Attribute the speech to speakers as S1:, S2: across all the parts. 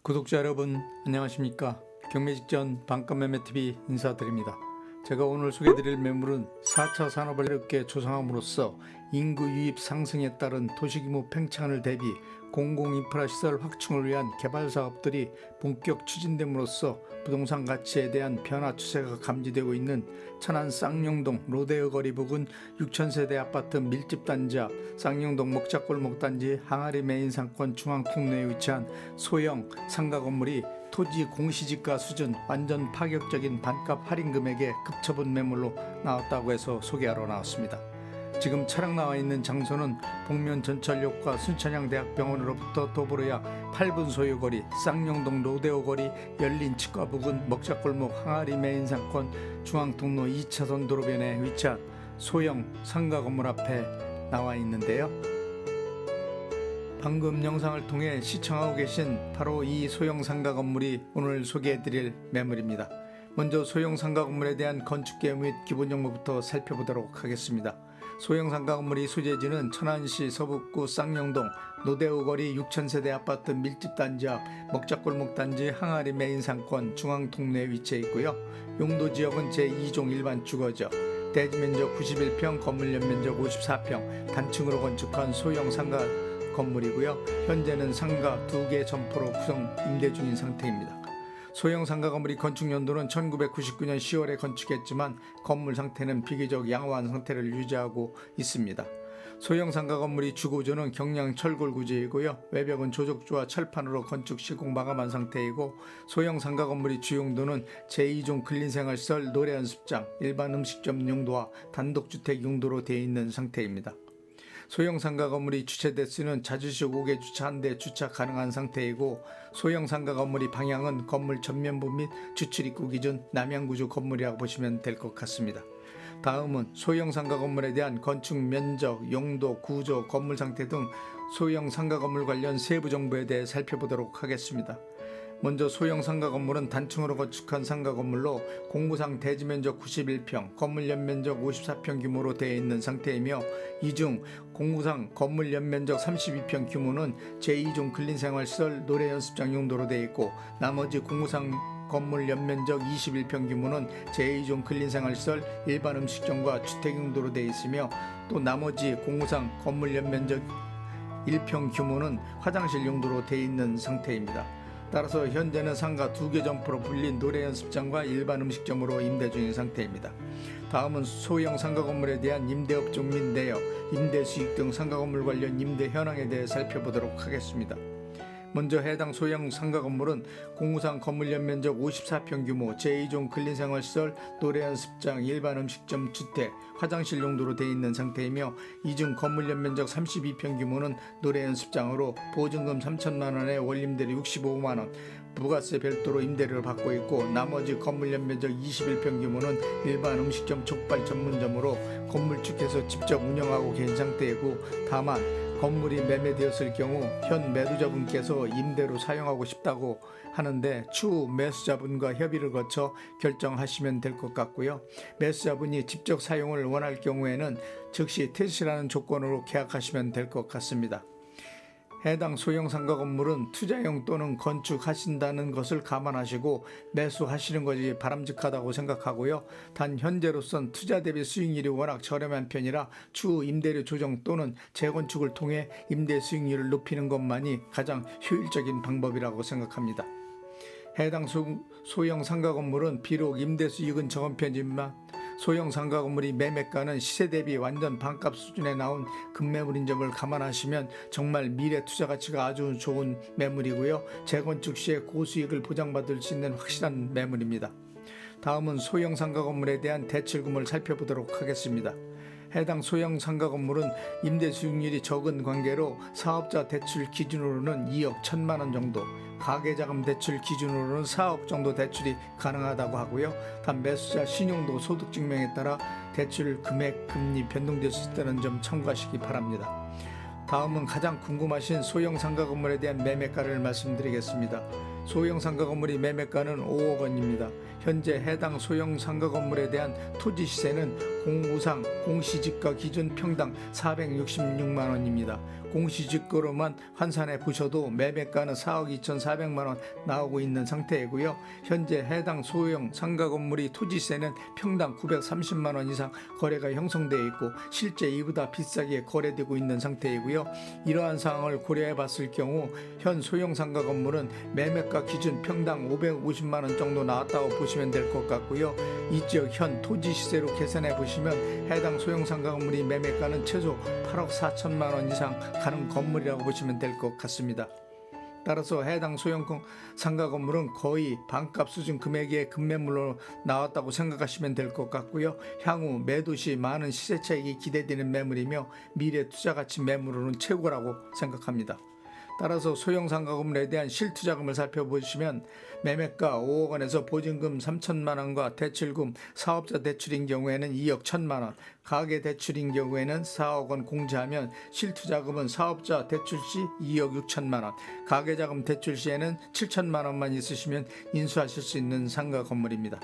S1: 구독자 여러분 안녕하십니까. 경매직전 반값매매TV 인사드립니다. 제가 오늘 소개해드릴 매물은 4차 산업을 이롭게 조성함으로써 인구 유입 상승에 따른 도시규모 팽창을 대비 공공인프라시설 확충을 위한 개발사업들이 본격 추진됨으로써 부동산 가치에 대한 변화 추세가 감지되고 있는 천안 쌍용동 로데오 거리 부근 6,000세대 아파트 밀집단지 앞 쌍용동 먹자골목 단지 항아리 메인상권 중앙통로에 위치한 소형 상가 건물이 토지 공시지가 수준 완전 파격적인 반값 할인 금액에 급처분 매물로 나왔다고 해서 소개하러 나왔습니다. 지금 차량 나와 있는 장소는 복면 전철역과 순천향대학병원으로부터 도보로 약 8분 소요거리 쌍용동 로데오 거리 열린 치과 부근 먹자골목 항아리 메인상권 중앙통로 2차선 도로변에 위치한 소형 상가 건물 앞에 나와 있는데요. 방금 영상을 통해 시청하고 계신 바로 이 소형 상가 건물이 오늘 소개해드릴 매물입니다. 먼저 소형 상가 건물에 대한 건축계획 및 기본 정보부터 살펴보도록 하겠습니다. 소형 상가 건물이 소재지는 천안시 서북구 쌍용동 로데오 거리 6,000세대 아파트 밀집단지 앞 먹자골목 단지 항아리 메인상권 중앙통로에 위치해 있고요. 용도지역은 제2종 일반 주거지역, 대지면적 91평, 건물 연면적 54평, 단층으로 건축한 소형 상가 건물이고요. 현재는 상가 2개 점포로 구성 임대 중인 상태입니다. 소형 상가 건물이 건축 연도는 1999년 10월에 건축했지만 건물 상태는 비교적 양호한 상태를 유지하고 있습니다. 소형 상가 건물이 주구조는 경량 철골 구조이고요. 외벽은 조적조와 철판으로 건축 시공 마감한 상태이고, 소형 상가 건물이 주용도는 제2종 근린생활시설, 노래연습장, 일반 음식점 용도와 단독주택 용도로 되어 있는 상태입니다. 소형 상가 건물이 주차 대수는 자주식 5개 주차 1대 주차 가능한 상태이고, 소형 상가 건물이 방향은 건물 전면부 및 주출 입구 기준 남향구조 건물이라고 보시면 될 것 같습니다. 다음은 소형 상가 건물에 대한 건축 면적, 용도, 구조, 건물 상태 등 소형 상가 건물 관련 세부 정보에 대해 살펴보도록 하겠습니다. 먼저 소형 상가 건물은 단층으로 건축한 상가 건물로 공구상 대지면적 91평, 건물 연면적 54평 규모로 되어 있는 상태이며, 이 중 공구상 건물 연면적 32평 규모는 제2종 근린생활시설 노래연습장 용도로 되어 있고, 나머지 공구상 건물 연면적 21평 규모는 제2종 근린생활시설 일반 음식점과 주택 용도로 되어 있으며, 또 나머지 공구상 건물 연면적 1평 규모는 화장실 용도로 되어 있는 상태입니다. 따라서 현재는 상가 2개 점포로 불린 노래연습장과 일반 음식점으로 임대 중인 상태입니다. 다음은 소형 상가 건물에 대한 임대업종 및 내역, 임대수익 등 상가 건물 관련 임대 현황에 대해 살펴보도록 하겠습니다. 먼저 해당 소형 상가 건물은 공구상 건물 연면적 54평 규모, 제2종 근린생활시설, 노래연습장, 일반 음식점, 주택, 화장실 용도로 되어 있는 상태이며, 이 중 건물 연면적 32평 규모는 노래연습장으로 보증금 3천만원에 월임대료 65만원, 부가세 별도로 임대료를 받고 있고, 나머지 건물 연면적 21평 규모는 일반 음식점, 족발 전문점으로 건물주께서 직접 운영하고 계신 상태이고, 다만 건물이 매매되었을 경우 현 매도자분께서 임대로 사용하고 싶다고 하는데 추후 매수자분과 협의를 거쳐 결정하시면 될 것 같고요. 매수자분이 직접 사용을 원할 경우에는 즉시 퇴실하는 조건으로 계약하시면 될 것 같습니다. 해당 소형 상가 건물은 투자용 또는 건축하신다는 것을 감안하시고 매수하시는 것이 바람직하다고 생각하고요. 단 현재로선 투자 대비 수익률이 워낙 저렴한 편이라 추후 임대료 조정 또는 재건축을 통해 임대 수익률을 높이는 것만이 가장 효율적인 방법이라고 생각합니다. 해당 소형 상가 건물은 비록 임대 수익은 적은 편이지만 소형 상가 건물이 매매가는 시세 대비 완전 반값 수준에 나온 급매물인 점을 감안하시면 정말 미래 투자 가치가 아주 좋은 매물이고요. 재건축 시에 고수익을 보장받을 수 있는 확실한 매물입니다. 다음은 소형 상가 건물에 대한 대출금을 살펴보도록 하겠습니다. 해당 소형 상가 건물은 임대 수익률이 적은 관계로 사업자 대출 기준으로는 2억 1천만원 정도, 가계자금 대출 기준으로는 4억 정도 대출이 가능하다고 하고요. 단 매수자 신용도 소득증명에 따라 대출 금액, 금리 변동될 수 있다는 점 참고하시기 바랍니다. 다음은 가장 궁금하신 소형 상가 건물에 대한 매매가를 말씀드리겠습니다. 소형 상가 건물이 매매가는 5억 원입니다. 현재 해당 소형 상가 건물에 대한 토지 시세는 공무상 공시지가 기준 평당 466만 원입니다. 공시지가로만 환산해 보셔도 매매가는 4억 2,400만 원 나오고 있는 상태이고요. 현재 해당 소형 상가 건물이 토지 시세는 평당 930만 원 이상 거래가 형성되어 있고 실제 이보다 비싸게 거래되고 있는 상태이고요. 이러한 상황을 고려해 봤을 경우 현 소형 상가 건물은 매매가 기준 평당 550만 원 정도 나왔다고 보시면 될 것 같고요. 이 지역 현 토지 시세로 계산해 보시면 해당 소형 상가 건물이 매매가는 최소 8억 4천만 원 이상 가는 건물이라고 보시면 될 것 같습니다. 따라서 해당 소형 상가 건물은 거의 반값 수준 금액의 급매물로 나왔다고 생각하시면 될 것 같고요. 향후 매도 시 많은 시세 차익이 기대되는 매물이며 미래 투자 가치 매물로는 최고라고 생각합니다. 따라서 소형 상가 건물에 대한 실투자금을 살펴보시면 매매가 5억 원에서 보증금 3천만 원과 대출금 사업자 대출인 경우에는 2억 1천만 원, 가계 대출인 경우에는 4억 원 공제하면 실투자금은 사업자 대출 시 2억 6천만 원, 가계자금 대출 시에는 7천만 원만 있으시면 인수하실 수 있는 상가 건물입니다.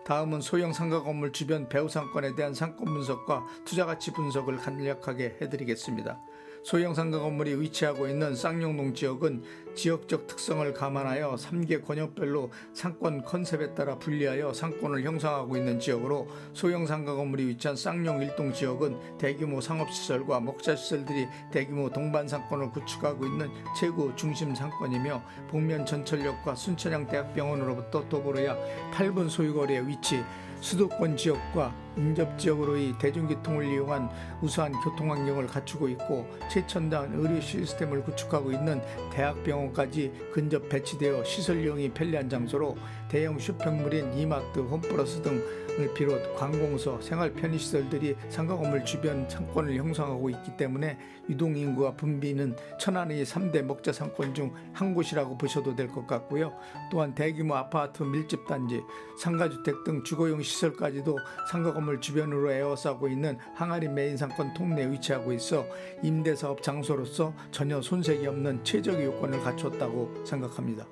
S1: 다음은 소형 상가 건물 주변 배후 상권에 대한 상권 분석과 투자가치 분석을 간략하게 해드리겠습니다. 소형 상가 건물이 위치하고 있는 쌍용동 지역은 지역적 특성을 감안하여 3개 권역별로 상권 컨셉에 따라 분리하여 상권을 형성하고 있는 지역으로 소형 상가 건물이 위치한 쌍용 1동 지역은 대규모 상업시설과 목자시설들이 대규모 동반 상권을 구축하고 있는 최고 중심 상권이며 복면 전철역과 순천향 대학병원으로부터 도보로 약 8분 소유거리에 위치, 수도권 지역과 인접지역으로의 대중교통을 이용한 우수한 교통환경을 갖추고 있고 최첨단 의료 시스템을 구축하고 있는 대학병원까지 근접 배치되어 시설 이용이 편리한 장소로 대형 쇼핑몰인 이마트, 홈플러스 등을 비롯 관공서, 생활 편의시설들이 상가 건물 주변 상권을 형성하고 있기 때문에 유동인구와 분비는 천안의 3대 먹자 상권 중 한 곳이라고 보셔도 될 것 같고요. 또한 대규모 아파트 밀집단지, 상가주택 등 주거용 시설까지도 상가 건물 주변으로 에워싸고 있는 항아리 메인 상권 통내에 위치하고 있어 임대사업 장소로서 전혀 손색이 없는 최적의 요건을 갖췄다고 생각합니다.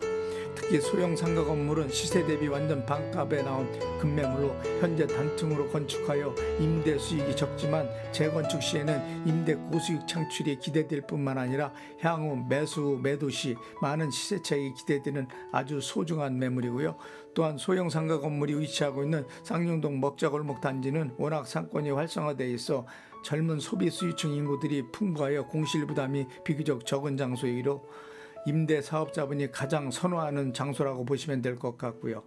S1: 특히 소형 상가 건물은 시세 대비 완전 반값에 나온 급매물로 현재 단층으로 건축하여 임대 수익이 적지만 재건축 시에는 임대 고수익 창출이 기대될 뿐만 아니라 향후 매도 시 많은 시세 차익이 기대되는 아주 소중한 매물이고요. 또한 소형 상가 건물이 위치하고 있는 쌍용동 먹자골목 단지는 워낙 상권이 활성화되어 있어 젊은 소비 수요층 인구들이 풍부하여 공실 부담이 비교적 적은 장소이로 임대 사업자분이 가장 선호하는 장소라고 보시면 될 것 같고요.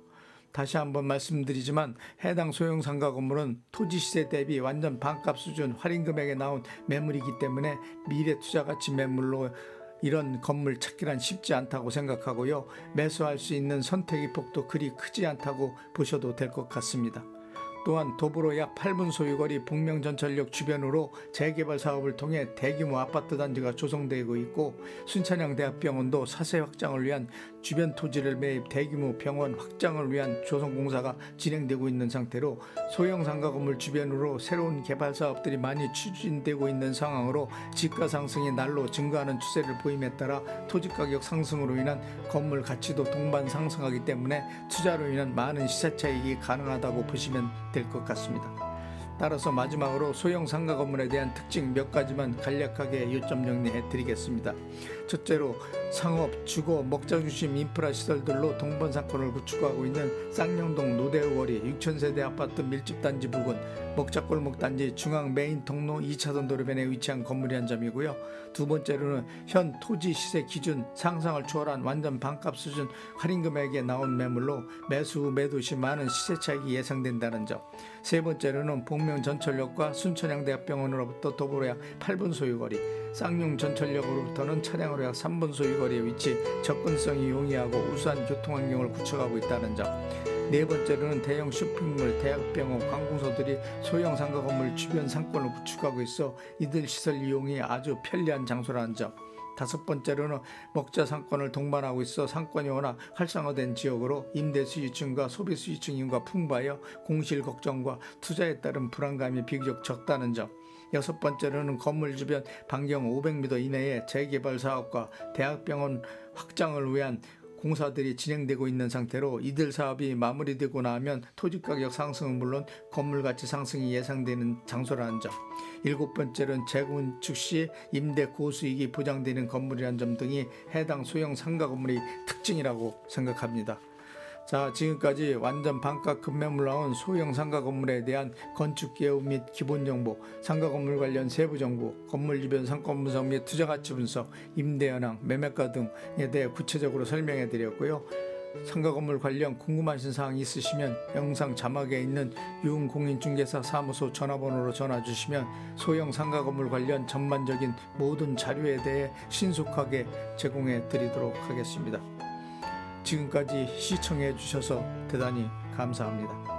S1: 다시 한번 말씀드리지만 해당 소형 상가 건물은 토지 시세 대비 완전 반값 수준 할인 금액에 나온 매물이기 때문에 미래 투자 가치 매물로 이런 건물 찾기란 쉽지 않다고 생각하고요. 매수할 수 있는 선택의 폭도 그리 크지 않다고 보셔도 될 것 같습니다. 또한 도보로 약 8분 소유거리 복명전철역 주변으로 재개발 사업을 통해 대규모 아파트 단지가 조성되고 있고 순천향 대학병원도 사세 확장을 위한 주변 토지를 매입 대규모 병원 확장을 위한 조성공사가 진행되고 있는 상태로 소형 상가 건물 주변으로 새로운 개발 사업들이 많이 추진되고 있는 상황으로 지가 상승이 날로 증가하는 추세를 보임에 따라 토지가격 상승으로 인한 건물 가치도 동반 상승하기 때문에 투자로 인한 많은 시세 차익이 가능하다고 보시면 될 것 같습니다. 따라서 마지막으로 소형 상가 건물에 대한 특징 몇 가지만 간략하게 요점 정리해 드리겠습니다. 첫째로 상업, 주거, 먹자 중심 인프라 시설들로 동반 상권을 구축하고 있는 쌍용동 노대우거리 6,000세대 아파트 밀집단지 부근 먹자골목 단지 중앙 메인 통로 2차선 도로변에 위치한 건물이란 점이고요. 두 번째로는 현 토지 시세 기준 상상을 초월한 완전 반값 수준 할인 금액에 나온 매물로 매수 후 매도 시 많은 시세 차익이 예상된다는 점. 세 번째로는 복명 전철역과 순천향 대학병원으로부터 도보로 약 8분 소유거리, 쌍용 전철역으로부터는 차량으로 약 3분 소유거리에 위치, 접근성이 용이하고 우수한 교통환경을 구축하고 있다는 점. 네 번째로는 대형 쇼핑몰, 대학병원, 관공서들이 소형 상가 건물 주변 상권을 구축하고 있어 이들 시설 이용이 아주 편리한 장소라는 점. 다섯 번째로는 먹자 상권을 동반하고 있어 상권이 워낙 활성화된 지역으로 임대 수요층과 소비 수요층 인구가 풍부하여 공실 걱정과 투자에 따른 불안감이 비교적 적다는 점. 여섯 번째로는 건물 주변 반경 500m 이내에 재개발 사업과 대학병원 확장을 위한 공사들이 진행되고 있는 상태로 이들 사업이 마무리되고 나면 토지가격 상승은 물론 건물가치 상승이 예상되는 장소라는 점, 7번째는 재건축 시 임대 고수익이 보장되는 건물이라는 점 등이 해당 소형 상가 건물의 특징이라고 생각합니다. 자, 지금까지 완전 반가 급매물 나온 소형 상가 건물에 대한 건축 개요 및 기본 정보, 상가 건물 관련 세부 정보, 건물 주변 상권 분석 및 투자 가치 분석, 임대 현황, 매매가 등에 대해 구체적으로 설명해 드렸고요. 상가 건물 관련 궁금하신 사항이 있으시면 영상 자막에 있는 유흥공인중개사 사무소 전화번호로 전화 주시면 소형 상가 건물 관련 전반적인 모든 자료에 대해 신속하게 제공해 드리도록 하겠습니다. 지금까지 시청해 주셔서 대단히 감사합니다.